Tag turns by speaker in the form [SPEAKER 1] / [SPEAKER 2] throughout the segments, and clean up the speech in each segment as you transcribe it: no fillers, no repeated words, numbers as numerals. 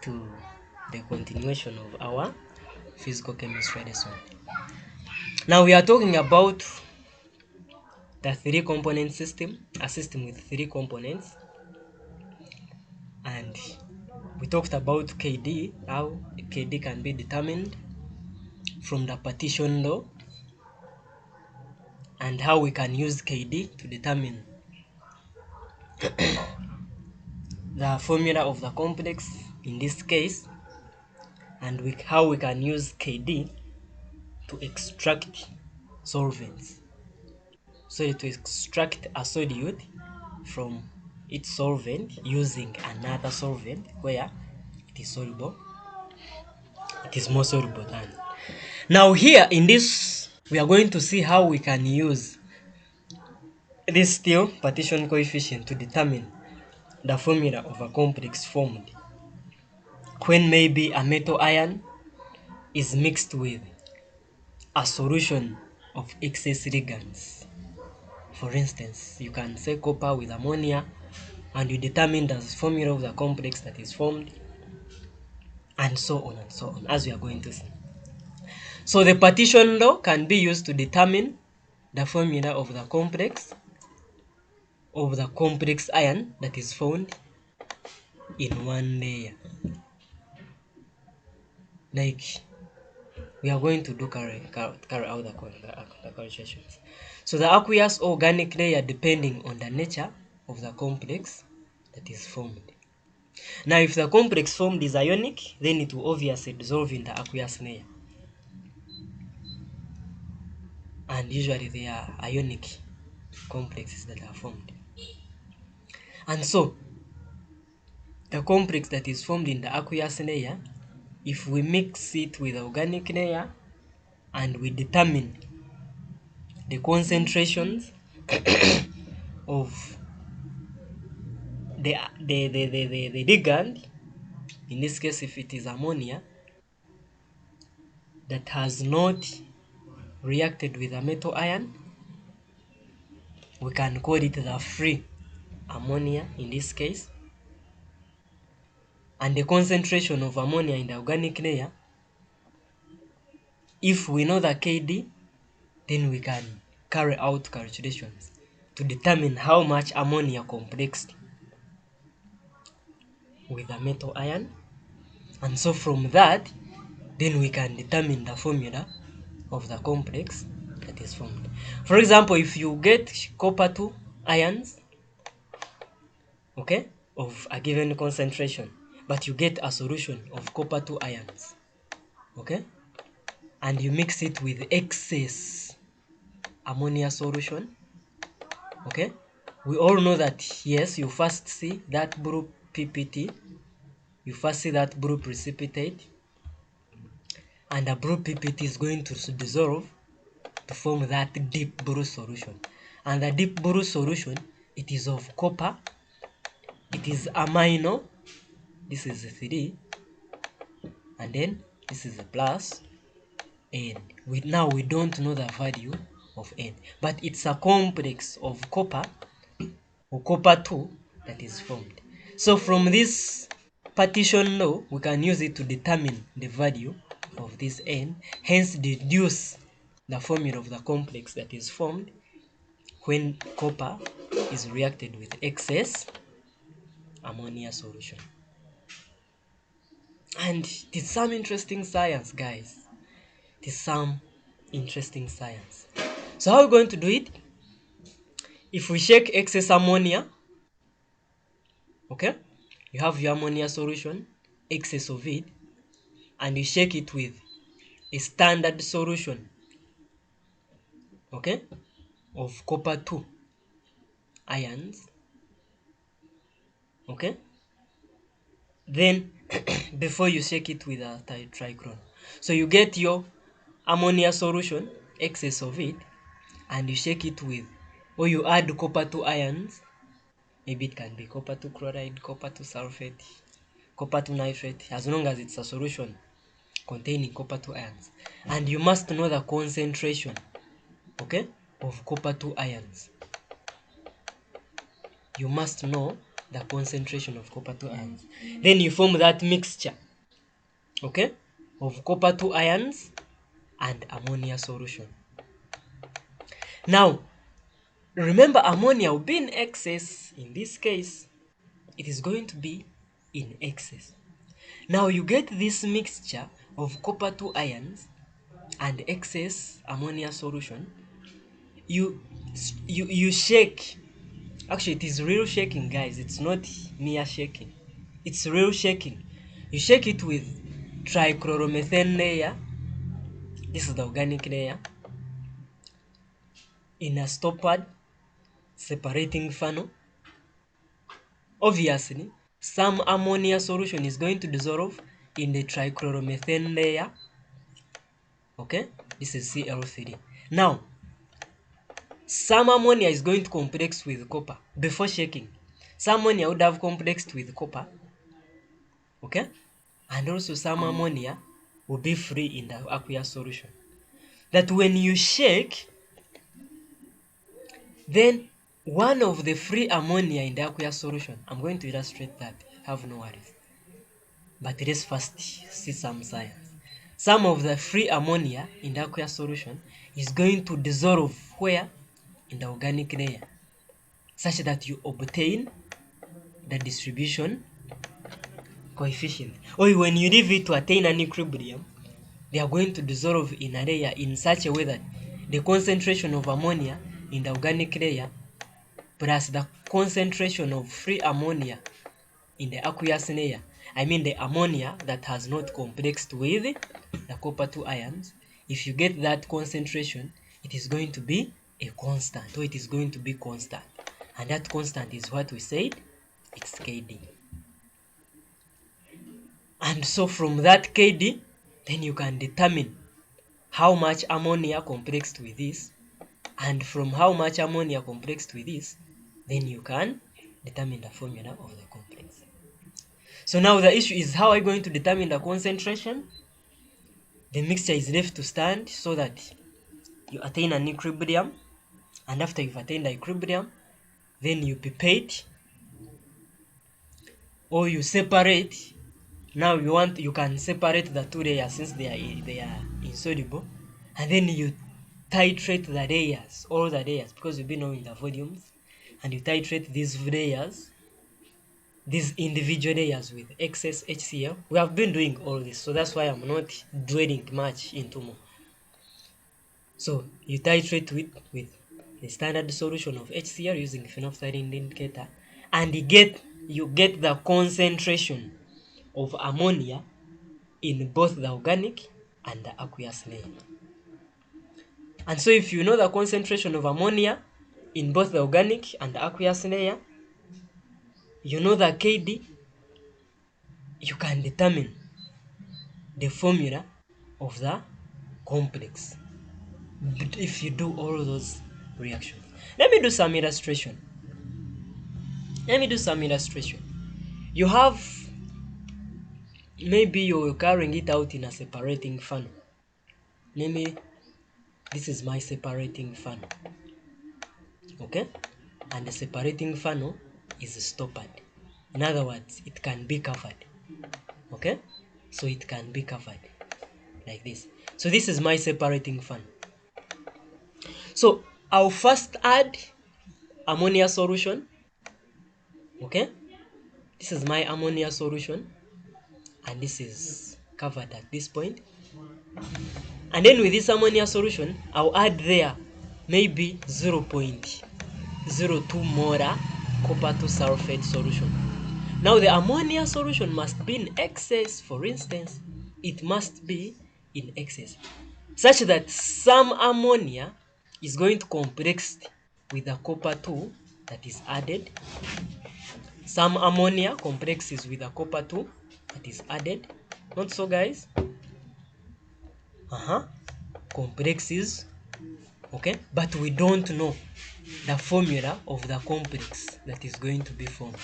[SPEAKER 1] to the continuation of our physical chemistry lesson. Now we are talking about the three component system, a system with three components, and we talked about KD, how KD can be determined from the partition law, and how we can use KD to determine the formula of the complex in this case, and how we can use KD to extract solvents. So to extract a solute from its solvent using another solvent where it is soluble, it is more soluble than. Now here in this, we are going to see how we can use this still partition coefficient to determine the formula of a complex formed when maybe a metal ion is mixed with a solution of excess ligands. For instance, you can say copper with ammonia, and you determine the formula of the complex that is formed, and so on, as we are going to see. So the partition law can be used to determine the formula of the complex ion that is found in one layer. Like we are going to do carry out the calculations. So the aqueous organic layer, depending on the nature of the complex that is formed. Now if the complex formed is ionic, then it will obviously dissolve in the aqueous layer. And usually they are ionic complexes that are formed. And so the complex that is formed in the aqueous layer, if we mix it with the organic layer and we determine the concentrations of the ligand, in this case if it is ammonia, that has not reacted with a metal ion, we can call it the free ammonia in this case. And the concentration of ammonia in the organic layer, if we know the KD, then we can carry out calculations to determine how much ammonia complexed with a metal ion. And so from that, then we can determine the formula of the complex that is formed. For example, if you get copper 2 ions, okay, of a given concentration, but you get a solution of copper 2 ions, okay, and you mix it with excess ammonia solution, okay, we all know that yes, you first see that blue PPT, you first see that blue precipitate, and the blue PPT is going to dissolve to form that deep blue solution. And the deep blue solution, it is of copper, it is amino, this is a 3, and then this is a plus N. Now we don't know the value of N, but it's a complex of copper or copper 2 that is formed. So from this partition law, we can use it to determine the value of this N, hence deduce the formula of the complex that is formed when copper is reacted with excess ammonia solution. And it is some interesting science, guys. It is some interesting science. So how are we going to do it? If we shake excess ammonia, okay, you have your ammonia solution, excess of it, and you shake it with a standard solution, okay, of copper 2 ions, okay, then before you shake it with a trichrome. So you get your ammonia solution, excess of it, and you shake it with, or you add copper 2 ions, maybe it can be copper 2 chloride, copper 2 sulfate, copper 2 nitrate, as long as it's a solution containing copper 2 ions. And you must know the concentration, okay, of copper 2 ions. You must know the concentration of copper 2 ions. Then you form that mixture, okay, of copper 2 ions and ammonia solution. Now, remember, ammonia will be in excess. In this case, it is going to be in excess. Now you get this mixture of copper 2 ions and excess ammonia solution. You shake. Actually, it is real shaking, guys. It's not mere shaking. It's real shaking. You shake it with trichloromethane layer. This is the organic layer. In a stoppered separating funnel. Obviously, some ammonia solution is going to dissolve in the trichloromethane layer. Okay, this is Cl3. Now, some ammonia is going to complex with copper before shaking. Some ammonia would have complexed with copper. Okay, and also some ammonia will be free in the aqueous solution. That when you shake, then one of the free ammonia in the aqueous solution, I'm going to illustrate that, have no worries. But let's first see some science. Some of the free ammonia in the aqueous solution is going to dissolve where? In the organic layer, such that you obtain the distribution coefficient. Or when you leave it to attain an equilibrium, they are going to dissolve in a layer in such a way that the concentration of ammonia in the organic layer plus the concentration of free ammonia in the aqueous layer, I mean the ammonia that has not complexed with the copper 2 ions, if you get that concentration, it is going to be a constant, or it is going to be constant. And that constant is what we said, it's Kd. And so from that Kd, then you can determine how much ammonia complexed with this, and from how much ammonia complexed with this, then you can determine the formula of the complex. So now the issue is, how are you going to determine the concentration? The mixture is left to stand so that you attain an equilibrium, and after you've attained the equilibrium, then you pipette or you separate. Now you can separate the two layers since they are insoluble, and then you titrate the layers, all the layers, because you've been knowing the volumes, and you titrate these layers, these individual layers with excess HCl. We have been doing all this, so that's why I'm not dwelling much into more. So you titrate with the standard solution of HCl using phenolphthalein indicator, and you get the concentration of ammonia in both the organic and the aqueous layer. And so if you know the concentration of ammonia in both the organic and the aqueous layer, you know the Kd, you can determine the formula of the complex if you do all those reactions. Let me do some illustration. You have, maybe you're carrying it out in a separating funnel. Maybe this is my separating funnel. Okay? And the separating funnel is stoppered. In other words, it can be covered. Okay? So it can be covered like this. So this is my separating funnel. So I'll first add ammonia solution. Okay? This is my ammonia solution, and this is covered at this point. And then with this ammonia solution, I'll add there maybe 0.02 molar copper 2 sulfate solution. Now the ammonia solution must be in excess. For instance, it must be in excess, such that some ammonia is going to complex with the copper 2 that is added. Some ammonia complexes with the copper 2 that is added. Not so, guys? Complexes. Okay, but we don't know the formula of the complex that is going to be formed.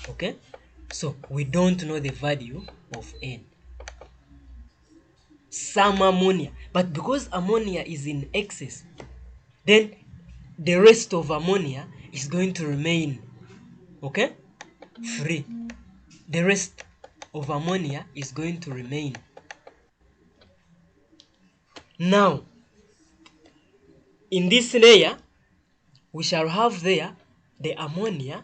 [SPEAKER 1] Okay, so we don't know the value of N. Some ammonia, but because ammonia is in excess, then the rest of ammonia is going to remain. Okay, free. The rest of ammonia is going to remain. Now, in this layer, we shall have there the ammonia.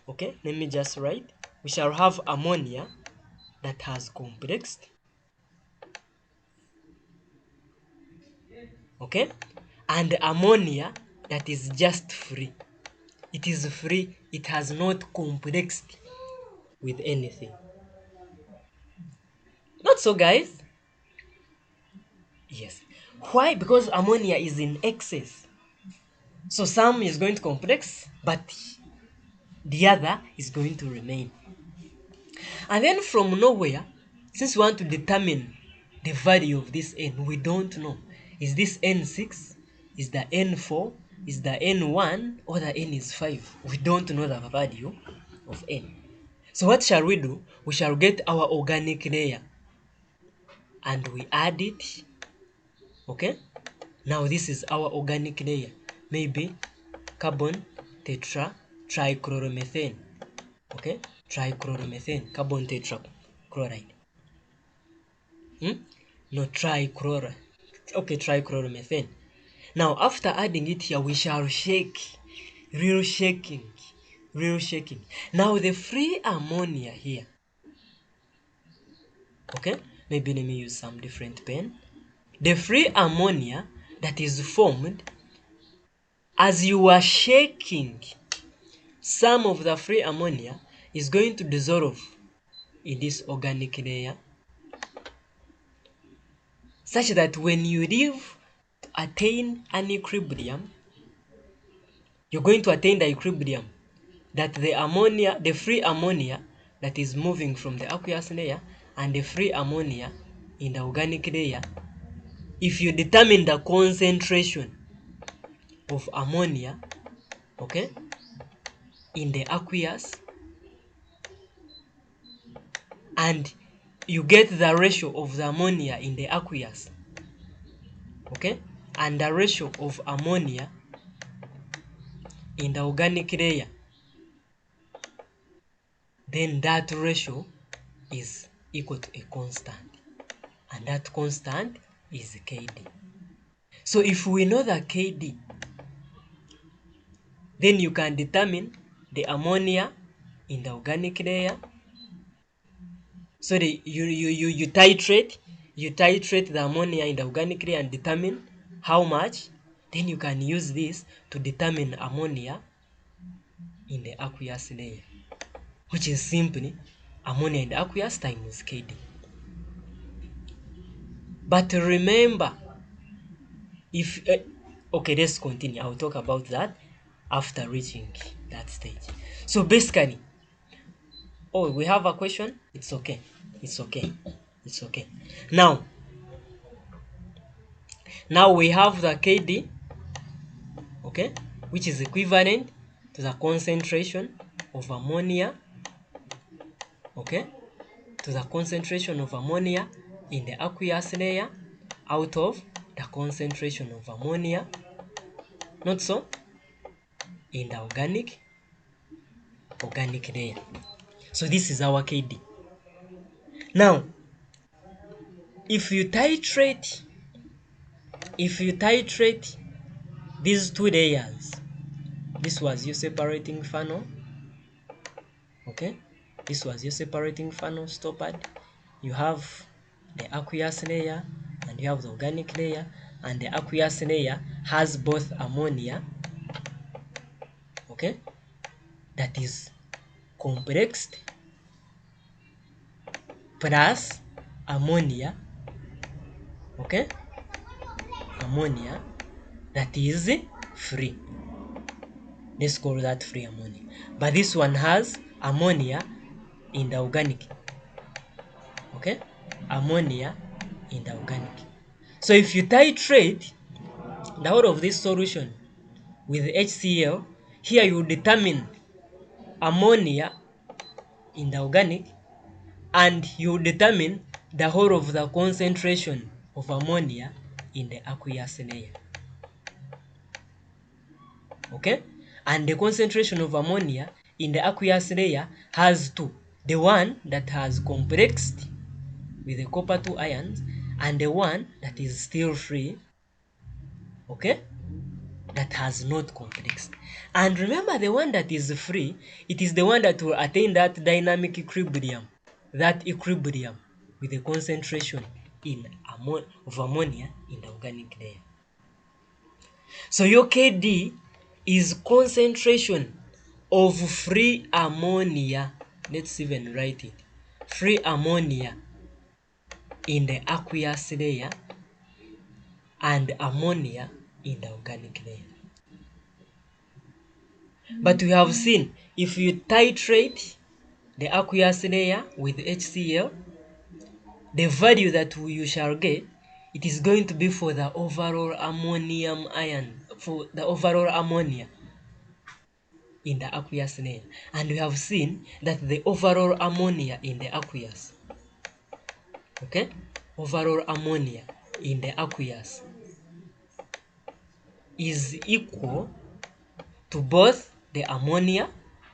[SPEAKER 1] Okay, let me just write. We shall have ammonia that has complexed. Okay, and ammonia that is just free. It is free, it has not complexed with anything. Not so, guys. Yes. Why? Because ammonia is in excess. So some is going to complex, but the other is going to remain. And then from nowhere, since we want to determine the value of this n, we don't know. Is this n6? Is the n4? Is the n1? Or the n is 5? We don't know the value of n. So what shall we do? We shall get our organic layer and we add it. Okay? Now this is our organic layer. Maybe carbon trichloromethane. Okay? Trichloromethane, carbon tetrachloride. No, trichlor. Okay, trichloromethane. Now, after adding it here, we shall shake. Real shaking. Real shaking. Now, the free ammonia here. Okay, maybe let me use some different pen. The free ammonia that is formed as you are shaking, some of the free ammonia is going to dissolve in this organic layer, such that when you leave to attain an equilibrium, you're going to attain the equilibrium that the free ammonia that is moving from the aqueous layer and the free ammonia in the organic layer, if you determine the concentration of ammonia, okay, in the aqueous, and you get the ratio of the ammonia in the aqueous, okay, and the ratio of ammonia in the organic layer, then that ratio is equal to a constant, and that constant is Kd. So if we know the Kd, then you can determine the ammonia in the organic layer. So you titrate the ammonia in the organic layer and determine how much. Then you can use this to determine ammonia in the aqueous layer, which is simply ammonia in the aqueous times Kd. But remember, if okay, let's continue. I'll talk about that after reaching that stage. So basically, oh, we have a question? It's okay. It's okay. It's okay. Now we have the Kd, okay, which is equivalent to the concentration of ammonia, okay, to the concentration of ammonia in the aqueous layer out of the concentration of ammonia, not so, in the organic layer. So this is our Kd. Now, if you titrate these two layers, this was your separating funnel, okay, this was your separating funnel stoppered. You have the aqueous layer and you have the organic layer, and the aqueous layer has both ammonia, okay, that is complexed, plus ammonia, okay, ammonia that is free. Let's call that free ammonia. But this one has ammonia in the organic, okay, ammonia in the organic. So if you titrate the whole of this solution with HCl, here you determine ammonia in the organic, and you determine the whole of the concentration of ammonia in the aqueous layer, okay, and the concentration of ammonia in the aqueous layer has two. The one that has complexed with the copper 2 ions and the one that is still free, okay, that has not complexed. And remember, the one that is free, it is the one that will attain that dynamic equilibrium, with the concentration of ammonia in the organic layer. So your KD is concentration of free ammonia. Let's even write it. Free ammonia in the aqueous layer and ammonia in the organic layer. But we have seen if you titrate the aqueous layer with HCl, the value that you shall get, it is going to be for the overall ammonium ion, for the overall ammonia in the aqueous layer. And we have seen that the overall ammonia in the aqueous, okay, overall ammonia in the aqueous is equal to both the ammonia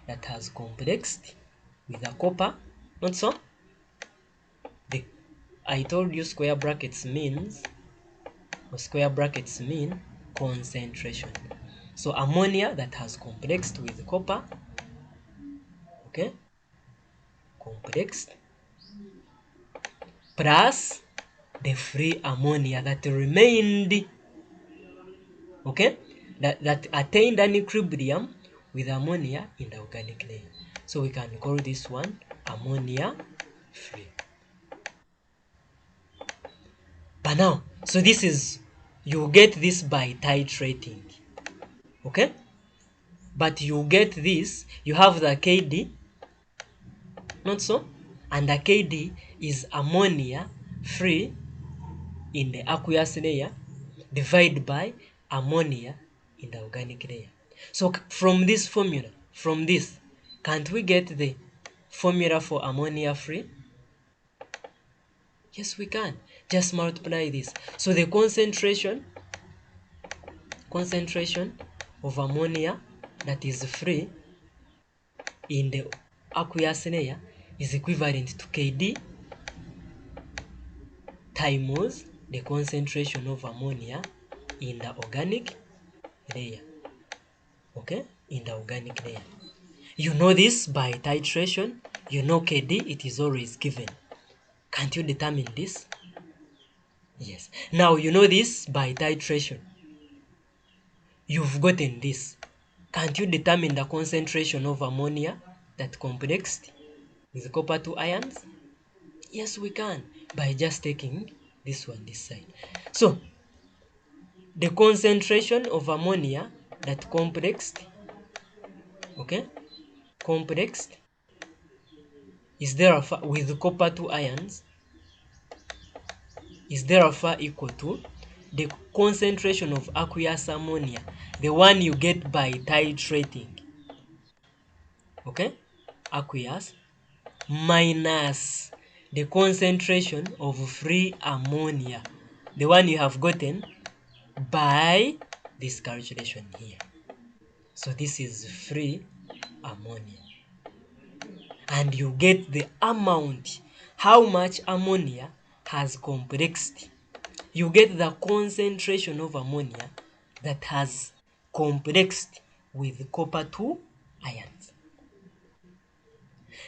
[SPEAKER 1] that has complexed with the copper, not so? I told you square brackets mean concentration. So ammonia that has complexed with copper, okay, complexed, plus the free ammonia that remained, okay, that attained an equilibrium with ammonia in the organic layer. So we can call this one ammonia free. But now, so this is, you get this by titrating, okay? But you get this, you have the KD, not so? And the KD is ammonia free in the aqueous layer divided by ammonia in the organic layer. So from this formula, from this, can't we get the formula for ammonia free? Yes, we can. Just multiply this. So the concentration of ammonia that is free in the aqueous layer is equivalent to KD times the concentration of ammonia in the organic layer, okay, in the organic layer. You know this by titration. You know KD, it is always given. Can't you determine this? Yes. Now you know this by titration. You've gotten this. Can't you determine the concentration of ammonia that complexed with copper 2 ions? Yes, we can, by just taking this one this side. So the concentration of ammonia that complexed, okay, complexed is therefore with copper 2 ions is therefore equal to the concentration of aqueous ammonia, the one you get by titrating, okay, aqueous, minus the concentration of free ammonia, the one you have gotten by this calculation here. So this is free ammonia. And you get the amount, how much ammonia has complexed. You get the concentration of ammonia that has complexed with copper 2 ions.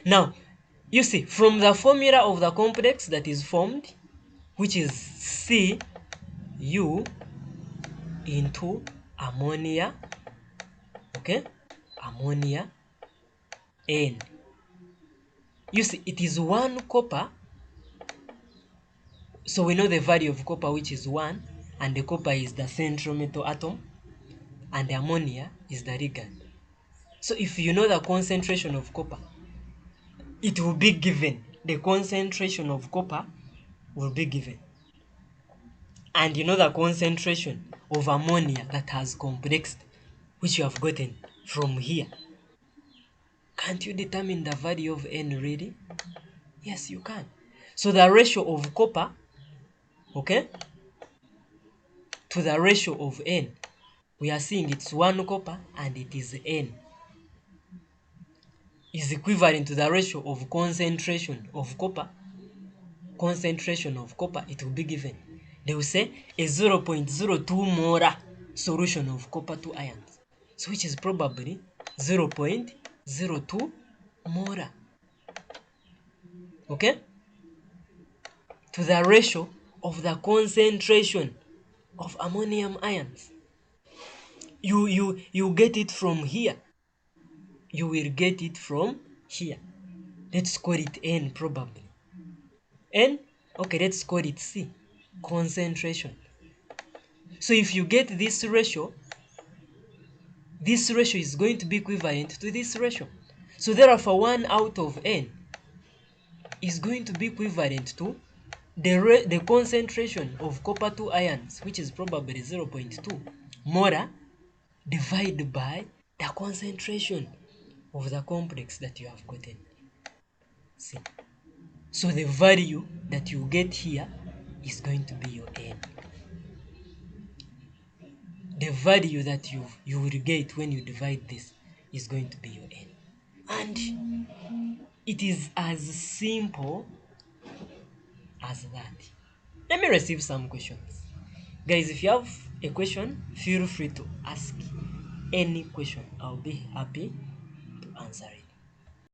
[SPEAKER 1] Now, you see, from the formula of the complex that is formed, which is Cu into ammonia, okay, ammonia N. You see, it is 1 copper, so we know the value of copper, which is 1, and the copper is the central metal atom, and the ammonia is the ligand. So if you know the concentration of copper, it will be given. The concentration of copper will be given. And you know the concentration of ammonia that has complexed, which you have gotten from here. Can't you determine the value of N really? Yes, you can. So the ratio of copper, okay, to the ratio of N, we are seeing it's 1 copper and it is N. is equivalent to the ratio of concentration of copper, it will be given. They will say a 0.02 molar solution of copper 2 ions, so which is probably 0.02 molar, okay, to the ratio of the concentration of ammonium ions. You get it from here. You will get it from here. Let's call it N probably. N, okay, let's call it C, concentration. So if you get this ratio is going to be equivalent to this ratio. So therefore 1 out of N is going to be equivalent to the concentration of copper 2 ions, which is probably 0.2 molar, divided by the concentration of the complex that you have gotten. See? So the value that you get here is going to be your N. The value that you will get when you divide this is going to be your N. And it is as simple as that. Let me receive some questions. Guys, if you have a question, feel free to ask any question. I'll be happy to answer it.